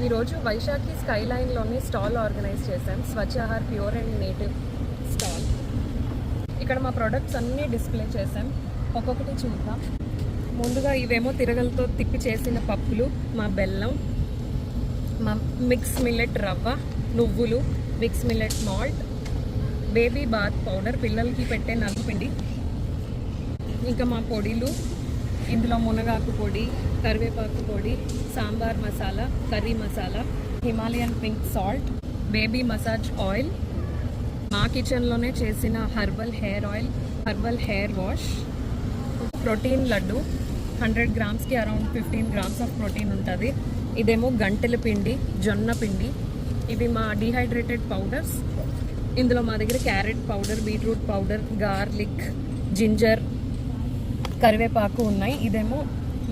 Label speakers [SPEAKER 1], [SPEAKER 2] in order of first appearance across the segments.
[SPEAKER 1] ఈరోజు Vaisakhi sky లైన్లోని stall organise చేశాం. స్వచ్ఛాహార్ pure and native stall. ఇక్కడ మా ప్రొడక్ట్స్ అన్నీ డిస్ప్లే చేశాం. ఒక్కొక్కటి చూద్దాం. ముందుగా ఇవేమో తిరగలతో తిప్పి చేసిన పప్పులు, మా బెల్లం, మా మిక్స్ మిల్లెట్ రవ్వ, నువ్వులు, mix millet malt, baby bath powder, పిల్లలకి పెట్టే నలుగుపిండి, ఇంకా మా పొడిలు. ఇందులో మునగాకు పొడి, కరివేపాకు పొడి, sambar masala, curry masala, Himalayan pink salt, baby massage oil, మా కిచెన్లోనే చేసిన herbal hair oil, herbal hair wash, protein laddu 100 గ్రామ్స్కి అరౌండ్ 15 గ్రామ్స్ ఆఫ్ ప్రోటీన్ ఉంటుంది. ఇదేమో గంటెల పిండి, జొన్న పిండి. ఇవి మా డీహైడ్రేటెడ్ పౌడర్స్. ఇందులో మా దగ్గర carrot powder, beetroot powder, garlic, ginger, కరివేపాకు ఉన్నాయి. ఇదేమో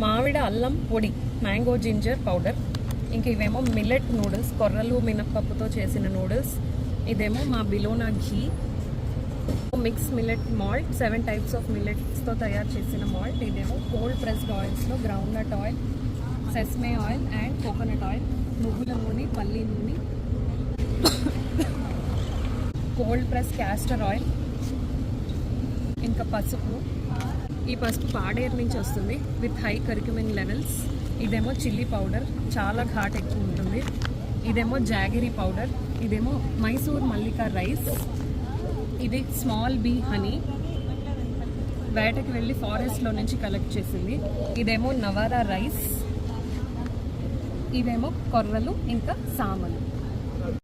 [SPEAKER 1] మామిడి అల్లం పొడి, మ్యాంగో జింజర్ పౌడర్. ఇంక ఇవేమో మిల్లెట్ నూడిల్స్, కొర్రలు మినప్పప్పుతో చేసిన నూడిల్స్. ఇదేమో మా bilona ghee, mix millet malt, 7 types of మిల్లెట్స్తో తయారు చేసిన మాల్ట్. ఇదేమో కోల్డ్ ప్రెస్డ్ ఆయిల్స్లో groundnut oil, sesame oil and coconut oil, నువ్వుల నూనె, పల్లి నూనె, కోల్డ్ ప్రెస్ క్యాస్టర్ ఆయిల్, ఇంకా పసుపు. ఈ పసుపు పాడేరు నుంచి వస్తుంది విత్ హై కర్క్యూమిన్ లెవెల్స్. ఇదేమో చిల్లీ పౌడర్, చాలా ఘాట్ ఎక్కువ ఉంటుంది. ఇదేమో జాగిరీ పౌడర్. ఇదేమో మైసూర్ మల్లికా రైస్. ఇది స్మాల్ బీ హనీ, వేటకి వెళ్ళి ఫారెస్ట్లో నుంచి కలెక్ట్ చేసింది. ఇదేమో నవారా రైస్. ఇవేమో కొర్రలు ఇంకా సామలు.